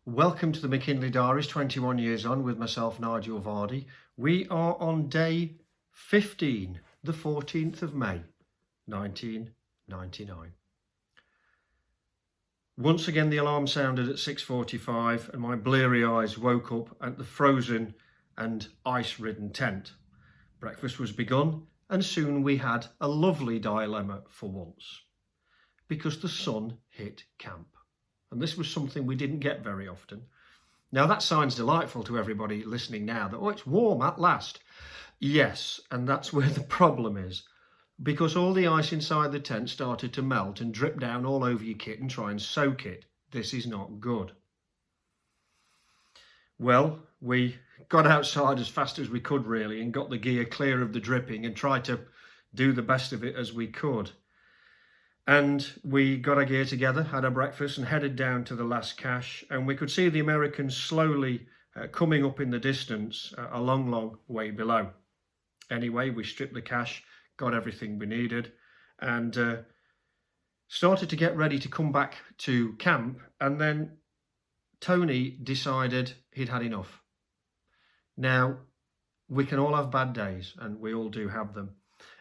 Welcome to the McKinley Diaries, 21 years on with myself, Nigel Vardy. We are on day 15, the 14th of May, 1999. Once again, the alarm sounded at 6:45 and my bleary eyes woke up at the frozen and ice-ridden tent. Breakfast was begun and soon we had a lovely dilemma for once, because the sun hit camp. And this was something we didn't get very often. Now that sounds delightful to everybody listening now, that, oh, it's warm at last. Yes, and that's where the problem is. Because all the ice inside the tent started to melt and drip down all over your kit and try and soak it. This is not good. Well, we got outside as fast as we could really and got the gear clear of the dripping and tried to do the best of it as we could. And we got our gear together, had our breakfast and headed down to the last cache, and we could see the Americans slowly coming up in the distance a long way below. Anyway, we stripped the cache, got everything we needed and started to get ready to come back to camp, and then Tony decided he'd had enough. Now, we can all have bad days and we all do have them,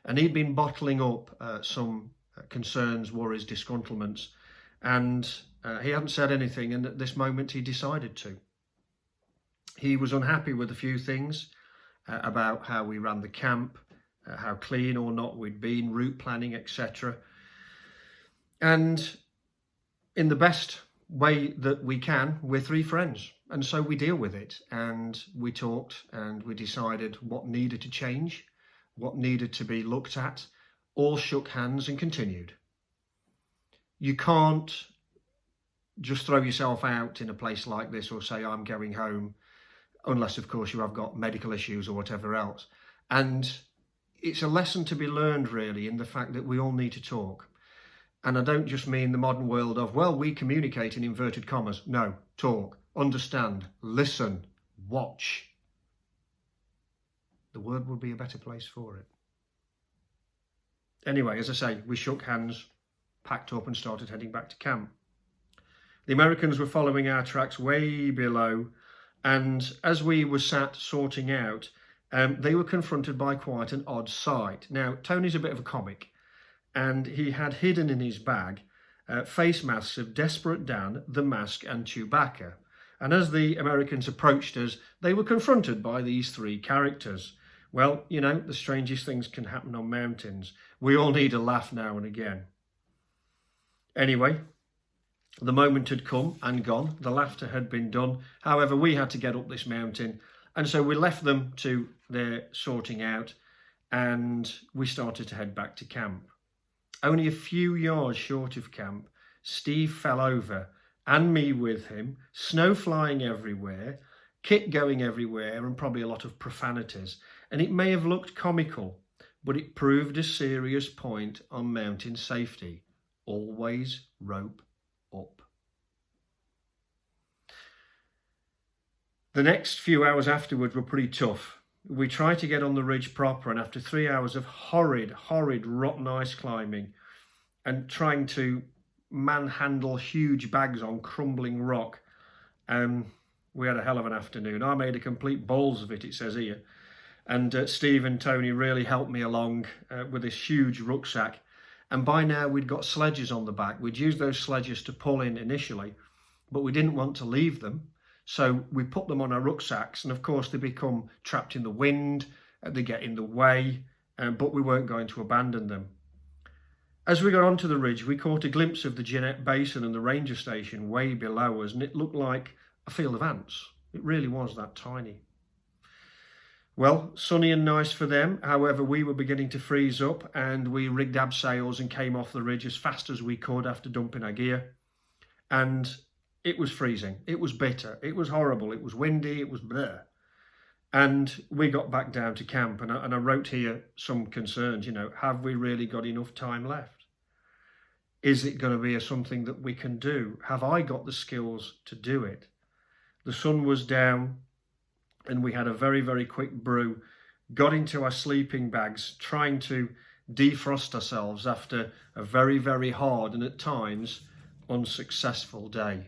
and he'd been bottling up some concerns, worries, disgruntlements, and he hadn't said anything, and at this moment he decided to. He was unhappy with a few things about how we ran the camp, how clean or not we'd been, route planning, etc. And in the best way that we can, we're three friends, and so we deal with it, and we talked and we decided what needed to change, what needed to be looked at. All shook hands and continued. You can't just throw yourself out in a place like this or say, I'm going home, unless, of course, you have got medical issues or whatever else. And it's a lesson to be learned, really, in the fact that we all need to talk. And I don't just mean the modern world of, well, we communicate in inverted commas. No, talk, understand, listen, watch. The world would be a better place for it. Anyway, as I say, we shook hands, packed up and started heading back to camp. The Americans were following our tracks way below, and as we were sat sorting out, they were confronted by quite an odd sight. Now, Tony's a bit of a comic, and he had hidden in his bag face masks of Desperate Dan, The Mask and Chewbacca. And as the Americans approached us, they were confronted by these three characters. Well, you know, the strangest things can happen on mountains. We all need a laugh now and again. Anyway, the moment had come and gone. The laughter had been done. However, we had to get up this mountain. And so we left them to their sorting out and we started to head back to camp. Only a few yards short of camp, Steve fell over and me with him, snow flying everywhere, kit going everywhere and probably a lot of profanities. And it may have looked comical, but it proved a serious point on mountain safety. Always rope up. The next few hours afterwards were pretty tough. We tried to get on the ridge proper, and after 3 hours of horrid, rotten ice climbing and trying to manhandle huge bags on crumbling rock, we had a hell of an afternoon. I made a complete balls of it, it says here. And Steve and Tony really helped me along with this huge rucksack. And by now we'd got sledges on the back. We'd used those sledges to pull in initially, but we didn't want to leave them. So we put them on our rucksacks, and of course they become trapped in the wind, they get in the way, but we weren't going to abandon them. As we got onto the ridge, we caught a glimpse of the Jeanette Basin and the ranger station way below us, and it looked like a field of ants. It really was that tiny. Well, sunny and nice for them. However, we were beginning to freeze up and we rigged abseils and came off the ridge as fast as we could after dumping our gear. And it was freezing. It was bitter. It was horrible. It was windy. It was bleh. And we got back down to camp, and I wrote here some concerns. You know, have we really got enough time left? Is it going to be something that we can do? Have I got the skills to do it? The sun was down and we had a very quick brew, got into our sleeping bags, trying to defrost ourselves after a very hard and at times unsuccessful day.